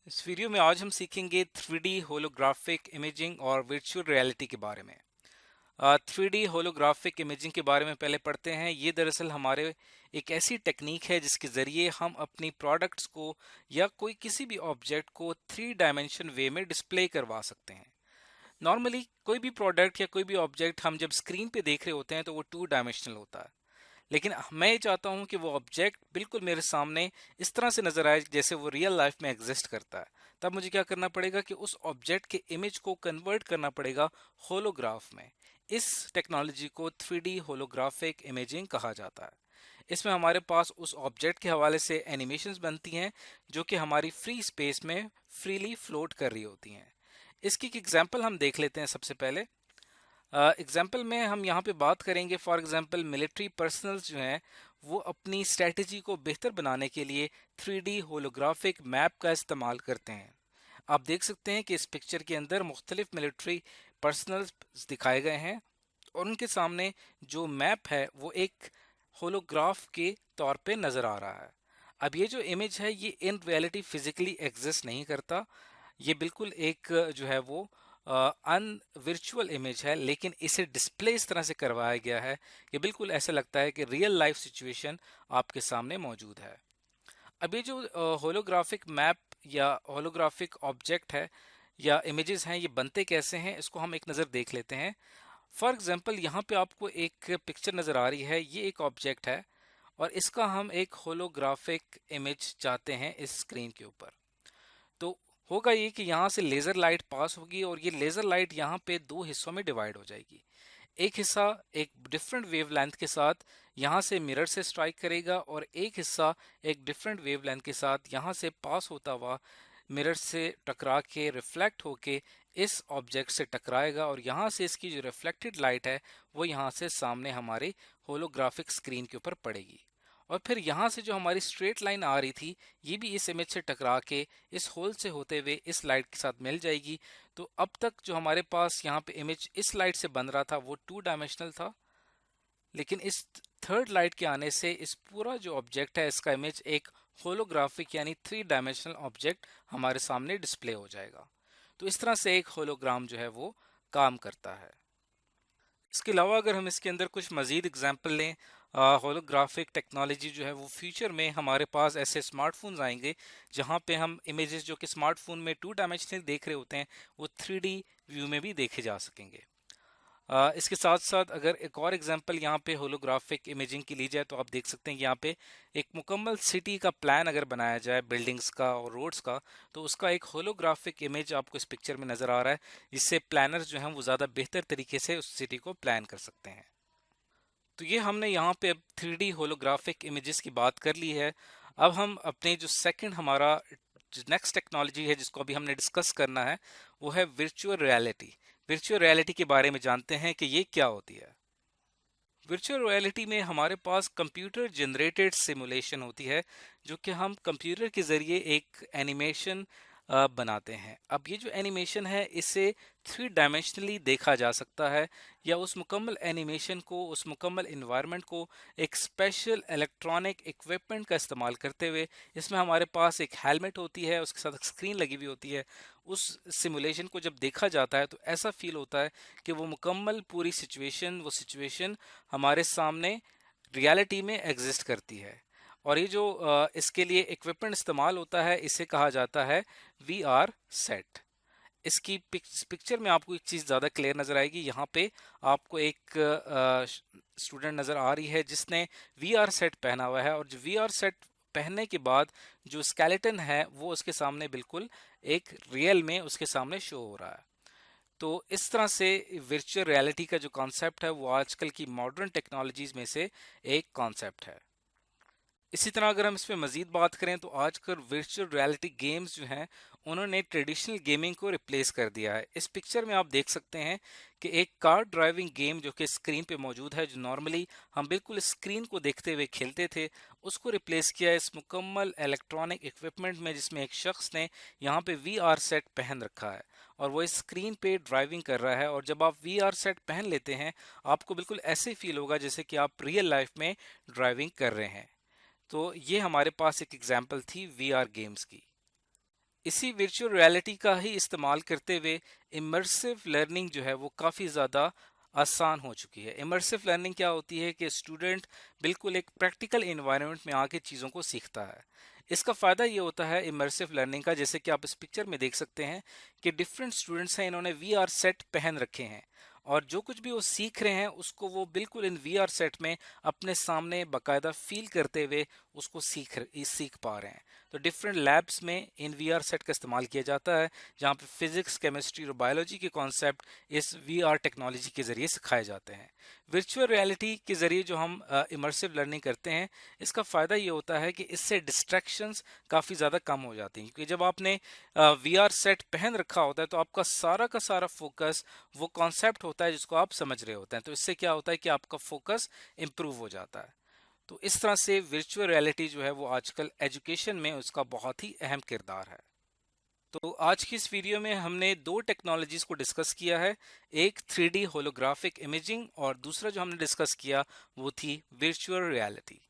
इस वीडियो में आज हम सीखेंगे 3D होलोग्राफिक इमेजिंग और वर्चुअल रियलिटी के बारे में। 3D होलोग्राफिक इमेजिंग के बारे में पहले पढ़ते हैं। ये दरअसल हमारे एक ऐसी टेक्निक है जिसके ज़रिए हम अपनी प्रोडक्ट्स को या कोई किसी भी ऑब्जेक्ट को 3 डायमेंशन वे में डिस्प्ले करवा सकते हैं। नॉर्मली कोई भी प्रोडक्ट या कोई भी ऑब्जेक्ट हम जब स्क्रीन पे देख रहे होते हैं तो वो 2 डायमेंशनल होता है, लेकिन मैं ये चाहता हूँ कि वो ऑब्जेक्ट बिल्कुल मेरे सामने इस तरह से नजर आए जैसे वो रियल लाइफ में एग्जिस्ट करता है। तब मुझे क्या करना पड़ेगा कि उस ऑब्जेक्ट के इमेज को कन्वर्ट करना पड़ेगा होलोग्राफ में। इस टेक्नोलॉजी को 3D होलोग्राफिक इमेजिंग कहा जाता है। इसमें हमारे पास उस ऑब्जेक्ट के हवाले से एनिमेशंस बनती हैं जो कि हमारी फ्री स्पेस में फ्रीली फ्लोट कर रही होती हैं। इसकी एक एग्जांपल हम देख लेते हैं। सबसे पहले एग्जाम्पल में हम यहाँ पे बात करेंगे। फॉर एग्जाम्पल मिलिट्री पर्सनल्स जो हैं वो अपनी स्ट्रेटजी को बेहतर बनाने के लिए 3D होलोग्राफिक मैप का इस्तेमाल करते हैं। आप देख सकते हैं कि इस पिक्चर के अंदर मुख्तलिफ मिलिट्री पर्सनल्स दिखाए गए हैं और उनके सामने जो मैप है वो एक होलोग्राफ के तौर पे नज़र आ रहा है। अब ये जो इमेज है ये इन रियलिटी फिजिकली एग्जिस्ट नहीं करता। ये बिल्कुल एक जो है वो अन वर्चुअल इमेज है, लेकिन इसे डिस्प्ले इस तरह से करवाया गया है कि बिल्कुल ऐसा लगता है कि रियल लाइफ सिचुएशन आपके सामने मौजूद है। अब ये जो होलोग्राफिक मैप या होलोग्राफिक ऑब्जेक्ट है या इमेजेस हैं ये बनते कैसे हैं, इसको हम एक नज़र देख लेते हैं। फॉर एग्जांपल यहाँ पे आपको एक पिक्चर नज़र आ रही है, ये एक ऑब्जेक्ट है और इसका हम एक होलोग्राफिक इमेज चाहते हैं इस स्क्रीन के ऊपर। तो होगा ये कि यहाँ से लेज़र लाइट पास होगी और ये लेज़र लाइट यहाँ पे दो हिस्सों में डिवाइड हो जाएगी। एक हिस्सा एक डिफरेंट वेवलेंथ के साथ यहाँ से मिरर से स्ट्राइक करेगा और एक हिस्सा एक डिफरेंट वेवलेंथ के साथ यहाँ से पास होता हुआ मिरर से टकरा के रिफ्लेक्ट होके इस ऑब्जेक्ट से टकराएगा और यहाँ से इसकी जो रिफ्लेक्टेड लाइट है वो यहाँ से सामने हमारे होलोग्राफिक स्क्रीन के ऊपर पड़ेगी। और फिर यहाँ से जो हमारी स्ट्रेट लाइन आ रही थी ये भी इस इमेज से टकरा के इस होल से होते हुए इस लाइट के साथ मिल जाएगी। तो अब तक जो हमारे पास यहाँ पे इमेज इस लाइट से बन रहा था वो 2 डायमेंशनल था, लेकिन इस थर्ड लाइट के आने से इस पूरा जो ऑब्जेक्ट है इसका इमेज एक होलोग्राफिक यानी 3 डायमेंशनल ऑब्जेक्ट हमारे सामने डिस्प्ले हो जाएगा। तो इस तरह से एक होलोग्राम जो है वो काम करता है। इसके अलावा अगर हम इसके अंदर कुछ मज़ीद एग्जांपल लें, होलोग्राफिक टेक्नोलॉजी जो है वो फ्यूचर में हमारे पास ऐसे स्मार्टफोन्स आएंगे जहां पे हम इमेजेस जो कि स्मार्टफोन में 2 डायमेंशनल देख रहे होते हैं वो 3D व्यू में भी देखे जा सकेंगे। इसके साथ साथ अगर एक और एग्जांपल यहाँ पे होलोग्राफिक इमेजिंग की ली जाए तो आप देख सकते हैं कि यहाँ पे एक मुकम्मल सिटी का प्लान अगर बनाया जाए बिल्डिंग्स का और रोड्स का, तो उसका एक होलोग्राफिक इमेज आपको इस पिक्चर में नज़र आ रहा है, जिससे प्लानर्स जो हैं वो ज़्यादा बेहतर तरीके से उस सिटी को प्लान कर सकते हैं। तो ये हमने यहाँ पे अब 3D होलोग्राफिक इमेजेस की बात कर ली है। अब हम अपने जो सेकंड हमारा नेक्स्ट टेक्नोलॉजी है जिसको अभी हमने डिस्कस करना है वो है वर्चुअल रियलिटी। वर्चुअल रियलिटी के बारे में जानते हैं कि ये क्या होती है। वर्चुअल रियलिटी में हमारे पास कंप्यूटर जनरेटेड सिमुलेशन होती है जो कि हम कंप्यूटर के ज़रिए एक एनिमेशन बनाते हैं। अब ये जो एनिमेशन है इसे 3 डायमेंशनली देखा जा सकता है या उस मुकम्मल एनिमेशन को, उस मुकम्मल इन्वायरमेंट को एक स्पेशल इलेक्ट्रॉनिक इक्विपमेंट का इस्तेमाल करते हुए, इसमें हमारे पास एक हेलमेट होती है, उसके साथ एक स्क्रीन लगी हुई होती है। उस सिमुलेशन को जब देखा जाता है तो ऐसा फील होता है कि वो मुकम्मल पूरी सिचुएशन, वो सिचुएशन हमारे सामने रियलिटी में एग्जिस्ट करती है। और ये जो इसके लिए इक्विपमेंट इस्तेमाल होता है इसे कहा जाता है VR सेट। इसकी पिक्चर में आपको एक चीज़ ज़्यादा क्लियर नज़र आएगी। यहाँ पे आपको एक स्टूडेंट नज़र आ रही है जिसने VR सेट पहना हुआ है और जो VR सेट पहनने के बाद जो स्केलेटन है वो उसके सामने बिल्कुल एक रियल में उसके सामने शो हो रहा है। तो इस तरह से वर्चुअल रियलिटी का जो कॉन्सेप्ट है वो आजकल की मॉडर्न टेक्नोलॉजीज में से एक कॉन्सेप्ट है। इसी तरह अगर हम इस पर मज़ीद बात करें तो आजकल वर्चुअल रियलिटी गेम्स जो हैं उन्होंने ट्रेडिशनल गेमिंग को रिप्लेस कर दिया है। इस पिक्चर में आप देख सकते हैं कि एक कार ड्राइविंग गेम जो कि स्क्रीन पे मौजूद है, जो नॉर्मली हम बिल्कुल स्क्रीन को देखते हुए खेलते थे, उसको रिप्लेस किया है इस मुकम्मल इलेक्ट्रॉनिक इक्विपमेंट में, जिसमें एक शख्स ने यहाँ पे VR सेट पहन रखा है और वो इस स्क्रीन पे ड्राइविंग कर रहा है। और जब आप VR सेट पहन लेते हैं आपको बिल्कुल ऐसे फील होगा जैसे कि आप रियल लाइफ में ड्राइविंग कर रहे हैं। तो ये हमारे पास एक एग्जाम्पल थी VR गेम्स की। इसी वर्चुअल रियलिटी का ही इस्तेमाल करते हुए इमर्सिव लर्निंग जो है वो काफ़ी ज़्यादा आसान हो चुकी है। इमर्सिव लर्निंग क्या होती है कि स्टूडेंट बिल्कुल एक प्रैक्टिकल इन्वायरमेंट में आके चीज़ों को सीखता है। इसका फ़ायदा ये होता है इमर्सिव लर्निंग का, जैसे कि आप इस पिक्चर में देख सकते हैं कि डिफरेंट स्टूडेंट्स हैं, इन्होंने वीआर सेट पहन रखे हैं और जो कुछ भी वो सीख रहे हैं उसको वो बिल्कुल इन वीआर सेट में अपने सामने बाकायदा फील करते हुए उसको सीख पा रहे हैं। तो डिफरेंट लैब्स में इन वीआर सेट का इस्तेमाल किया जाता है, जहाँ पे फिजिक्स, केमिस्ट्री और बायोलॉजी के कॉन्सेप्ट इस वीआर टेक्नोलॉजी के ज़रिए सिखाए जाते हैं। वर्चुअल रियलिटी के ज़रिए जो हम इमर्सिव लर्निंग करते हैं, इसका फ़ायदा ये होता है कि इससे डिस्ट्रैक्शंस काफ़ी ज़्यादा कम हो जाती हैं, क्योंकि जब आपने वीआर सेट पहन रखा होता है तो आपका सारा का सारा फोकस वो कॉन्सेप्ट होता है जिसको आप समझ रहे होते हैं। तो इससे क्या होता है कि आपका फोकस इम्प्रूव हो जाता है। तो इस तरह से वर्चुअल रियलिटी जो है वो आजकल एजुकेशन में उसका बहुत ही अहम किरदार है। तो आज की इस वीडियो में हमने दो टेक्नोलॉजीज को डिस्कस किया है, एक 3D होलोग्राफिक इमेजिंग और दूसरा जो हमने डिस्कस किया वो थी वर्चुअल रियलिटी।